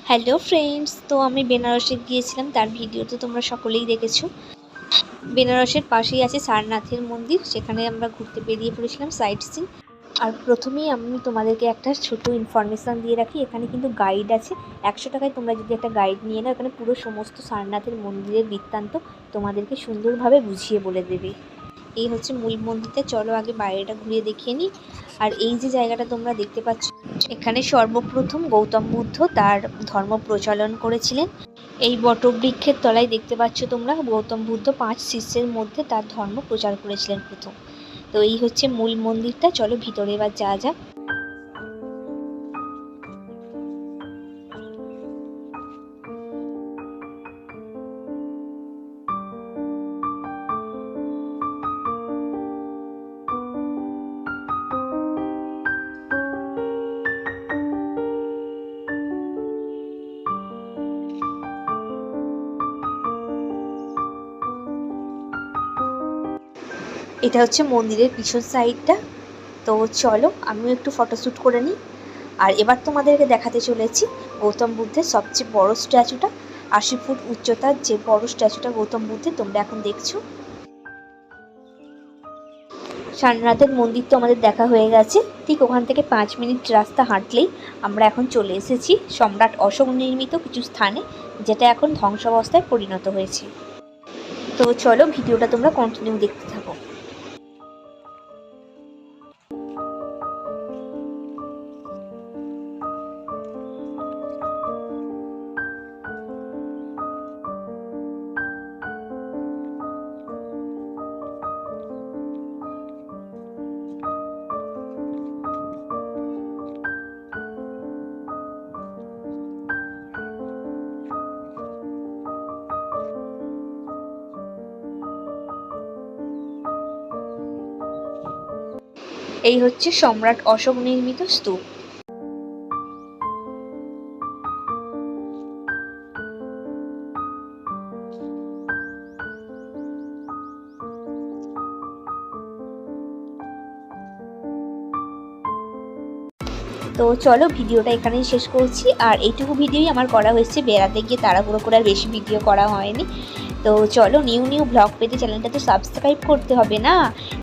Hello friends, তো আমি বেনারসে গিয়েছিলাম, তার ভিডিও তো তোমরা সকলেই দেখেছো। বেনারসের পাশেই আছে সারনাথের মন্দির, সেখানে আমরা ঘুরতে বেরিয়ে পড়েছিলাম সাইট সিন। আর প্রথমেই আমি তোমাদেরকে একটা ছোট ইনফরমেশান দিয়ে রাখি, এখানে কিন্তু গাইড আছে। 100 টাকায় তোমরা যদি একটা গাইড নিয়ে নাও, এখানে পুরো সমস্ত সারনাথের মন্দিরের বৃত্তান্ত তোমাদেরকে সুন্দরভাবে বুঝিয়ে বলে দেবে। এই হচ্ছে মূল মন্দিরটা, চলো আগে বাইরেটা ঘুরিয়ে দেখিয়ে নিই। আর এই যে জায়গাটা তোমরা দেখতে পাচ্ছ, এখানে সর্বপ্রথম গৌতম বুদ্ধ তার ধর্ম প্রচলন করেছিলেন। এই বটবৃক্ষের তলায় দেখতে পাচ্ছ তোমরা, গৌতম বুদ্ধ 5 শিষ্যের মধ্যে তার ধর্ম প্রচার করেছিলেন প্রথম। তো এই হচ্ছে মূল মন্দিরটা, চলো ভিতরে এবার যাওয়া যাক। এটা হচ্ছে মন্দিরের পিছন সাইডটা। তো চলো আমিও একটু ফটোশ্যুট করে নিই। আর এবার তোমাদেরকে দেখাতে চলেছি গৌতম বুদ্ধের সবচেয়ে বড় স্ট্যাচুটা। 80 ফুট উচ্চতার যে বড় স্ট্যাচুটা গৌতম বুদ্ধের তোমরা এখন দেখছো। সারনাথের মন্দির তো আমাদের দেখা হয়ে গেছে, ঠিক ওখান থেকে 5 মিনিট রাস্তা হাঁটলেই আমরা এখন চলে এসেছি সম্রাট অশোক নির্মিত কিছু স্থানে, যেটা এখন ধ্বংসাবস্থায় পরিণত হয়েছে। তো চলো ভিডিওটা তোমরা কন্টিনিউ দেখতে থাকো। এই হচ্ছে সম্রাট অশোক নির্মিত স্তূপ। তো চলো ভিডিওটা এখানেই শেষ করছি। আর এইটুকু ভিডিওই আমার করা হয়েছে, বেড়াতে গিয়ে তাড়াহুড়ো করে আর বেশি ভিডিও করা হয়নি। তো চলো নিউ ব্লগ পেতে চ্যানেলটা তো সাবস্ক্রাইব করতে হবে না।